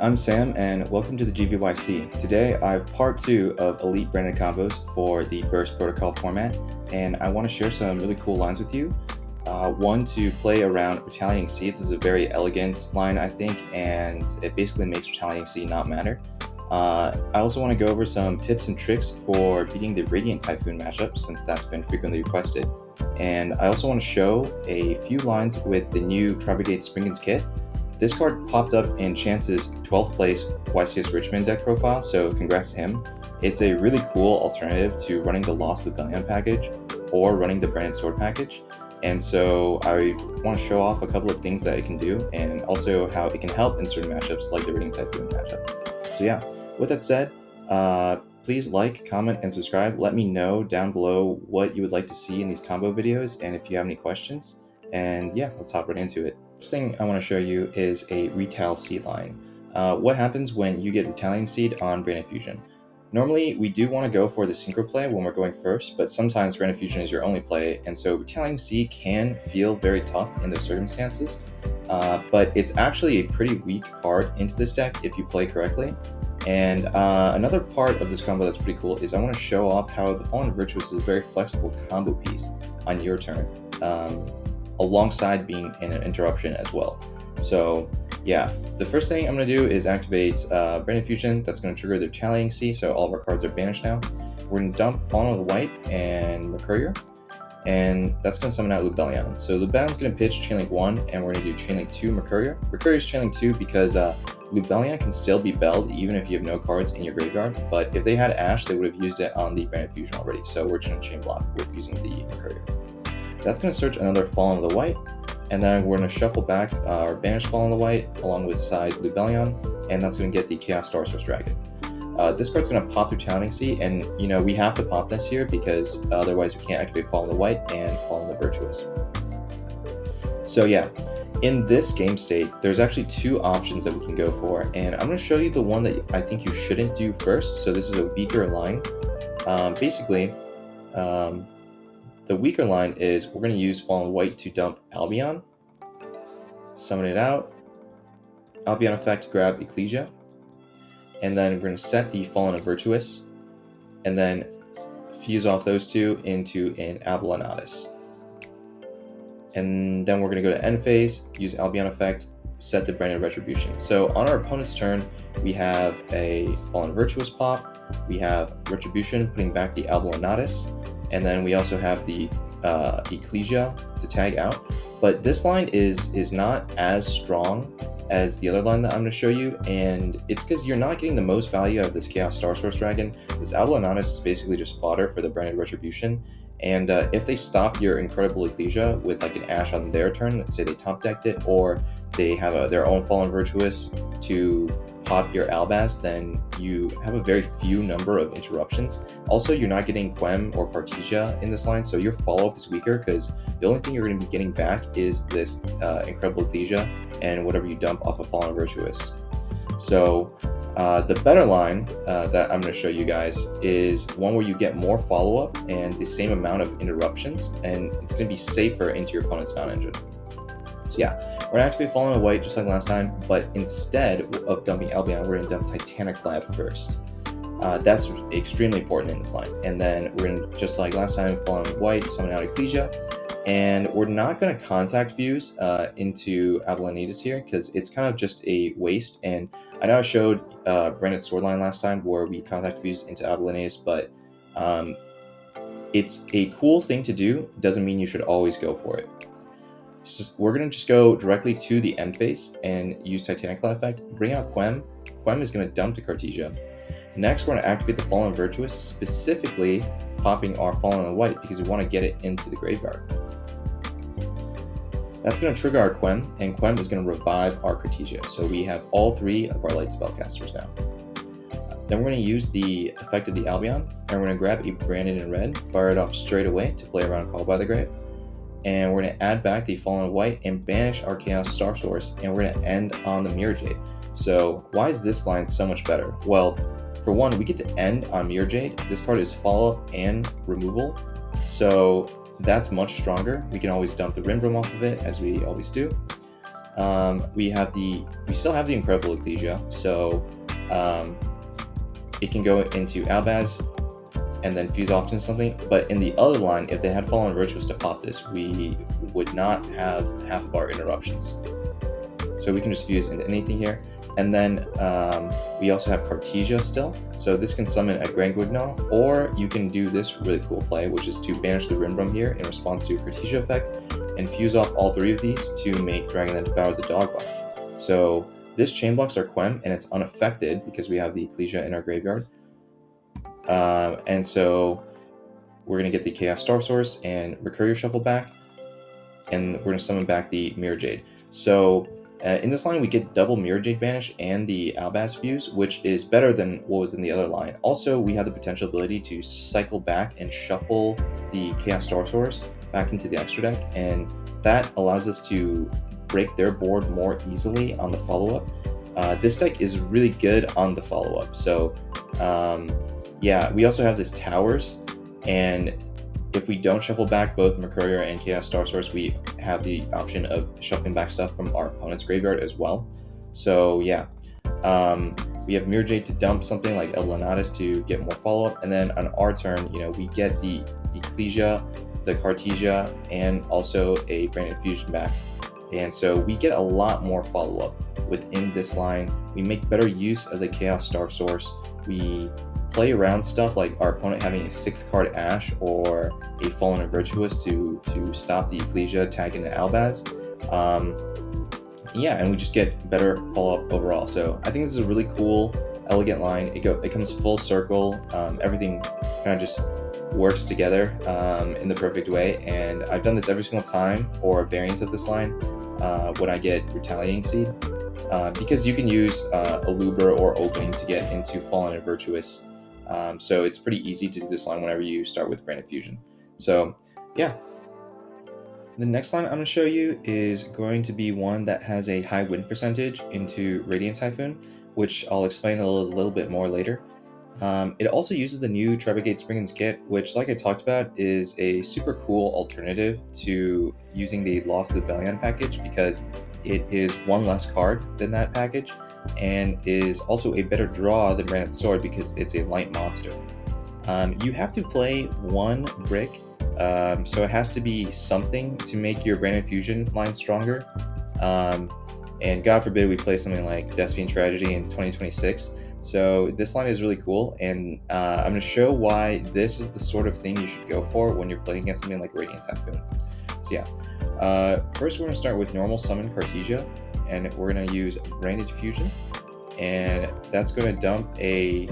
I'm Sam, and welcome to the GVYC. Today, I have part 2 of Elite branded combos for the Burst Protocol format, and I want to share some really cool lines with you. One to play around Retaliating C. This is a very elegant line, I think, and it basically makes Retaliating C not matter. I also want to go over some tips and tricks for beating the Radiant Typhoon matchup, since that's been frequently requested. And I also want to show a few lines with the new Tri-Brigade Springans kit. This card popped up in Chance's 12th place YCS Richmond deck profile, so congrats to him. It's a really cool alternative to running the Lost Rebellion package or running the Branded Sword package. And so I want to show off a couple of things that it can do, and also how it can help in certain matchups like the Radiant Typhoon matchup. So yeah, with that said, please like, comment, and subscribe. Let me know down below what you would like to see in these combo videos, and if you have any questions. And yeah, let's hop right into it. First thing I want to show you is a Retal C line. What happens when you get Retaliating Seed on Branded Fusion? Normally, we do want to go for the synchro play when we're going first, but sometimes Branded Fusion is your only play, and so Retaliating C can feel very tough in those circumstances. But it's actually a pretty weak card into this deck if you play correctly. And another part of this combo that's pretty cool is I want to show off how the Fallen Virtuous is a very flexible combo piece on your turn, alongside being in an interruption as well. So yeah, the first thing I'm going to do is activate Branded Fusion. That's going to trigger the Retaliating C, so all of our cards are banished now. We're going to dump Fallen of the White and Mercurier, and that's going to summon out Lubellion. So Lubellion's going to pitch Chainlink 1, and we're going to do Chainlink 2 Mercurier. Mercurier's Chainlink 2 because Lubellion can still be belled even if you have no cards in your graveyard, but if they had Ash, they would have used it on the Branded Fusion already, so we're just going to chain block with using the Mercurier. That's going to search another Fallen of the White, and then we're going to shuffle back our banished Fallen of the White along with side Lubellion, and that's going to get the Chaos Star Source Dragon. This card's going to pop through Retaliating C, and you know we have to pop this here because otherwise we can't activate Fallen of the White and Fallen of the Virtuous. So yeah, in this game state, there's actually two options that we can go for, and I'm going to show you the one that I think you shouldn't do first. So this is a weaker line. The weaker line is we're going to use Fallen White to dump Albion, summon it out, Albion effect to grab Ecclesia, and then we're going to set the Fallen of Virtuous, and then fuse off those two into an Abalonatus. And then we're going to go to end phase, use Albion effect, set the Branded Retribution. So on our opponent's turn, we have a Fallen Virtuous pop, we have Retribution putting back the Abalonatus, and then we also have the Ecclesia to tag out. But this line is not as strong as the other line that I'm going to show you, and it's because you're not getting the most value out of this Chaos Star Source Dragon. This Abalonatus is basically just fodder for the Branded Retribution, and if they stop your Incredible Ecclesia with like an Ash on their turn, let's say they top decked it, or they have their own Fallen Virtuous to pop your Albaz, then you have a very few number of interruptions. Also, you're not getting Quem or Cartesia in this line, so your follow-up is weaker because the only thing you're going to be getting back is this Incredible Ecclesia and whatever you dump off of Fallen Virtuous. So the better line that I'm going to show you guys is one where you get more follow-up and the same amount of interruptions, and it's going to be safer into your opponent's non-engine. So yeah, we're going to activate Fallen of White just like last time, but instead of dumping Albion, we're going to dump Titaniclad first. That's extremely important in this line. And then we're going to, just like last time, Fallen of White, summon out Ecclesia. And we're not going to contact fuse into Abalonatus here because it's kind of just a waste. And I know I showed Branded Sword line last time where we contact fuse into Abalonatus, but it's a cool thing to do. Doesn't mean you should always go for it. So we're going to just go directly to the end phase and use Titaniclad effect, bring out Quem. Quem is going to dump to Cartesia. Next, we're going to activate the Fallen Virtuous, specifically popping our Fallen of the White because we want to get it into the graveyard. That's going to trigger our Quem, and Quem is going to revive our Cartesia. So we have all three of our light spellcasters now. Then we're going to use the effect of the Albion, and we're going to grab a Branded in red, fire it off straight away to play around Call by the Grave. And we're going to add back the Fallen of White and banish our Chaos Star Source, and we're going to end on the Mirror Jade. So why is this line so much better? Well, for one, we get to end on Mirror Jade. This card is follow-up and removal, so that's much stronger. We can always dump the Rimbrome off of it, as we always do. we still have the incredible Yugioh, so it can go into Albaz and then fuse off into something. But in the other line, if they had Fallen Virtuous to pop this, we would not have half of our interruptions. So we can just fuse into anything here. And then we also have Cartesia still. So this can summon a Grand Guignol, or you can do this really cool play, which is to banish the Rimbrum here in response to Cartesia effect, and fuse off all three of these to make Dragon that Devours the Dogma. So this chain blocks our Quem, and it's unaffected because we have the Ecclesia in our graveyard. And so we're going to get the Chaos Star Source and Recurrier Shuffle back, and we're going to summon back the Mirror Jade. So in this line, we get double Mirror Jade Banish and the Albaz Fuse, which is better than what was in the other line. Also, we have the potential ability to cycle back and shuffle the Chaos Star Source back into the extra deck, and that allows us to break their board more easily on the follow-up. This deck is really good on the follow-up. So yeah, we also have this Towers, and if we don't shuffle back both Mercurier and Chaos Star Source, we have the option of shuffling back stuff from our opponent's graveyard as well. So yeah, we have Mirror Jade to dump something like El Lenatus to get more follow-up, and then on our turn, we get the Ecclesia, the Cartesia, and also a Branded Fusion back. And so we get a lot more follow-up within this line. We make better use of the Chaos Star Source. We play around stuff like our opponent having a 6th card Ash or a Fallen and Virtuous to stop the Ecclesia tag into Albaz. Yeah, and we just get better follow-up overall. So I think this is a really cool, elegant line. It comes full circle. Everything kind of just works together in the perfect way. And I've done this every single time, or variants of this line, when I get Retaliating C. Because you can use Aluber or Opening to get into Fallen and Virtuous. So it's pretty easy to do this line whenever you start with Branded Fusion. So yeah. The next line I'm going to show you is going to be one that has a high win percentage into Radiant Typhoon, which I'll explain a little bit more later. It also uses the new Trebegate Springen's kit, which, like I talked about, is a super cool alternative to using the Lost Lubellion package, because it is one less card than that package, and is also a better draw than Branded Sword because it's a light monster. You have to play one brick, so it has to be something to make your Branded Fusion line stronger. And God forbid we play something like Despian Tragedy in 2026. So this line is really cool, and I'm going to show why this is the sort of thing you should go for when you're playing against something like Radiant Typhoon. So yeah, first we're going to start with normal summon Cartesia, and we're going to use Branded Fusion, and that's going to dump the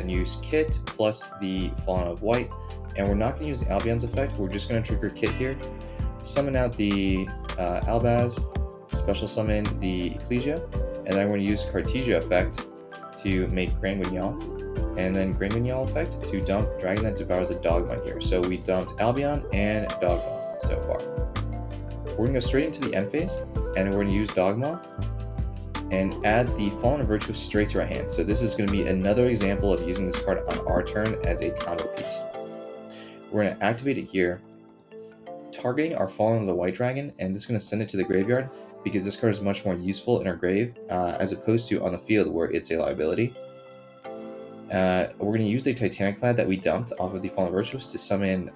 news kit plus the Fallen of White, and we're not going to use the Albion's effect. We're just going to trigger kit here, summon out the Albaz, special summon the Ecclesia, and then we're going to use Cartesia effect to make Grand Guignol, and then Grand Guignol effect to dump Dragon that Devours the Dogma here. So we dumped Albion and Dogma so far. We're going to go straight into the end phase, and we're going to use Dogma and add the Fallen and Virtuous straight to our hand. So this is going to be another example of using this card on our turn as a combo piece. We're going to activate it here, targeting our Fallen of the White Dragon, and this is going to send it to the graveyard, because this card is much more useful in our grave, as opposed to on the field where it's a liability. We're going to use the Titanic Clad that we dumped off of the Fallen Virtuous to summon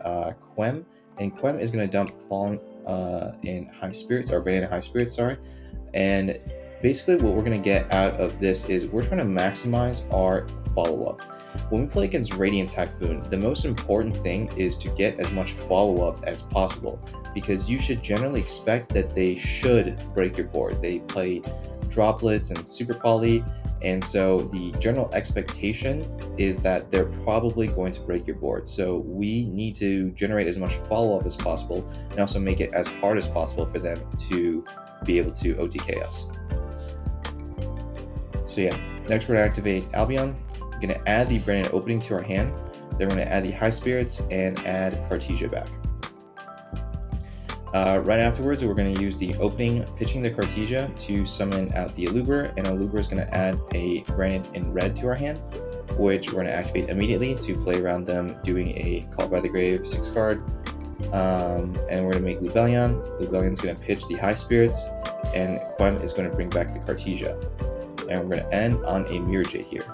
Quem, and Quem is going to dump Fallen in High Spirits, or Branded High Spirits, sorry. And basically what we're going to get out of this is we're trying to maximize our follow-up. When we play against Radiant Typhoon, the most important thing is to get as much follow-up as possible, because you should generally expect that they should break your board. They play droplets and super poly, and so the general expectation is that they're probably going to break your board. So we need to generate as much follow-up as possible, and also make it as hard as possible for them to be able to OTK us. So yeah, next we're going to activate Albion. We're going to add the Branded Opening to our hand. Then we're going to add the High Spirits and add Cartesia back. Right afterwards, we're going to use the Opening, pitching the Cartesia to summon out the Aluber, and Aluber is going to add a Branded in red to our hand, which we're going to activate immediately to play around them doing a Call by the Grave 6 card. And we're going to make Lubellion. Lubellion's going to pitch the High Spirits, and Quem is going to bring back the Cartesia. And we're going to end on a Mirror Jade here.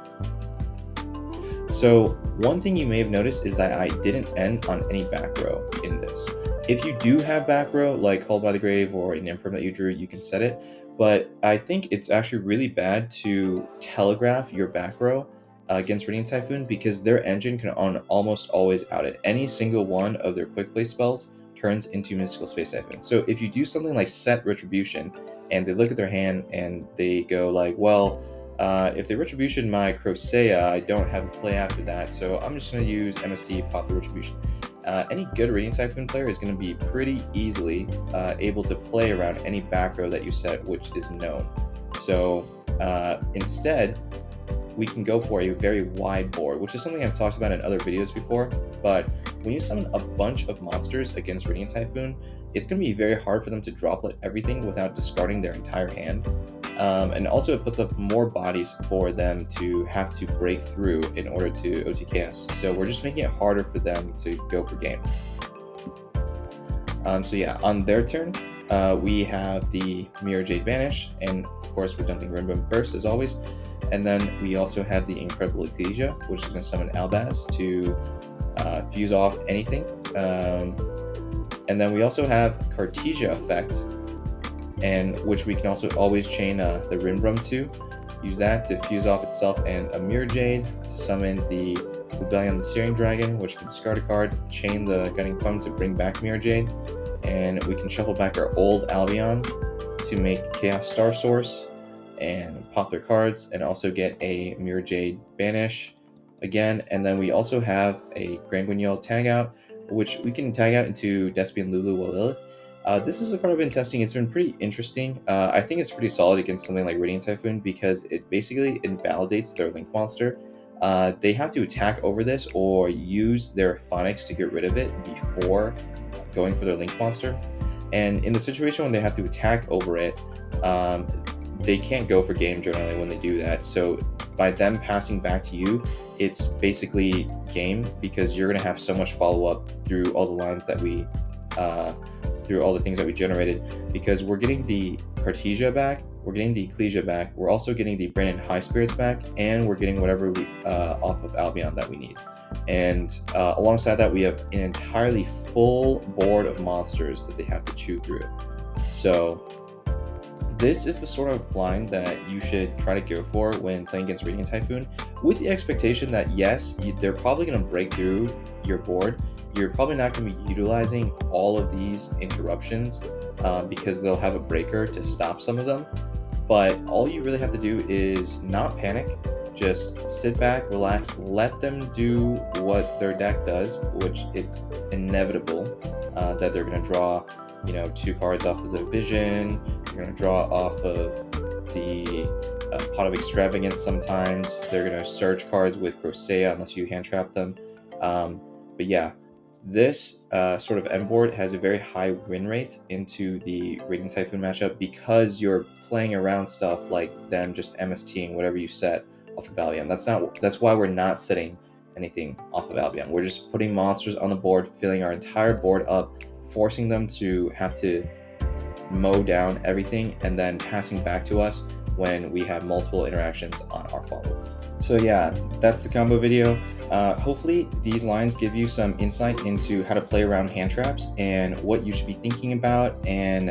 So one thing you may have noticed is that I didn't end on any back row in this. If you do have back row, like Called by the Grave or an imperm that you drew, you can set it. But I think it's actually really bad to telegraph your back row against Radiant Typhoon, because their engine can almost always out it. Any single one of their quick play spells turns into Mystical Space Typhoon. So if you do something like set Retribution, and they look at their hand and they go like, well, if they Retribution my Crocea, I don't have a play after that, so I'm just going to use MST, pop the Retribution. Any good Radiant Typhoon player is going to be pretty easily able to play around any back row that you set, which is known. So instead, we can go for a very wide board, which is something I've talked about in other videos before. But when you summon a bunch of monsters against Radiant Typhoon, it's going to be very hard for them to droplet everything without discarding their entire hand. And also it puts up more bodies for them to have to break through in order to OTKS. So we're just making it harder for them to go for game. So yeah, on their turn, we have the Mirror Jade Banish, and of course we're dumping Rimbum first as always. And then we also have the Incredible Ecclesia, which is going to summon Albaz to fuse off anything. And then we also have Cartesia effect, and which we can also always chain the Rimbrum to. Use that to fuse off itself and a Mirror Jade to summon the Rebellion of the Searing Dragon, which can discard a card, chain the Gunning Plum to bring back Mirror Jade, and we can shuffle back our old Albion to make Chaos Star Source and pop their cards, and also get a Mirror Jade Banish again. And then we also have a Grand Guignol tag out, which we can tag out into Despian Lulu Lilith. This is a card I've been testing. It's been pretty interesting. I think it's pretty solid against something like Radiant Typhoon, because it basically invalidates their Link monster. They have to attack over this or use their Phonics to get rid of it before going for their Link monster. And in the situation when they have to attack over it, they can't go for game generally when they do that. So by them passing back to you, it's basically game, because you're going to have so much follow-up through all the lines that we through all the things that we generated, because we're getting the Cartesia back, we're getting the Ecclesia back, we're also getting the Brandon High Spirits back, and we're getting whatever we, off of Albion that we need. And alongside that, we have an entirely full board of monsters that they have to chew through. So this is the sort of line that you should try to go for when playing against Radiant Typhoon, with the expectation that yes, they're probably going to break through your board. You're probably not going to be utilizing all of these interruptions because they'll have a breaker to stop some of them. But all you really have to do is not panic. Just sit back, relax, let them do what their deck does, which it's inevitable that they're going to draw, 2 cards off of the Vision. They're going to draw off of the Pot of Extravagance sometimes. They're going to search cards with Crocea unless you hand trap them. But yeah, this sort of end board has a very high win rate into the Radiant Typhoon matchup, because you're playing around stuff like them just MSTing whatever you set off of Albion. That's why we're not setting anything off of Albion. We're just putting monsters on the board, filling our entire board up, forcing them to have to mow down everything, and then passing back to us when we have multiple interactions on our follow-up. So yeah, that's the combo video. Hopefully these lines give you some insight into how to play around hand traps and what you should be thinking about, and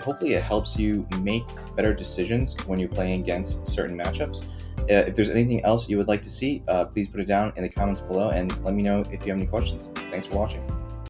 hopefully it helps you make better decisions when you're playing against certain matchups. If there's anything else you would like to see, please put it down in the comments below and let me know if you have any questions. Thanks for watching.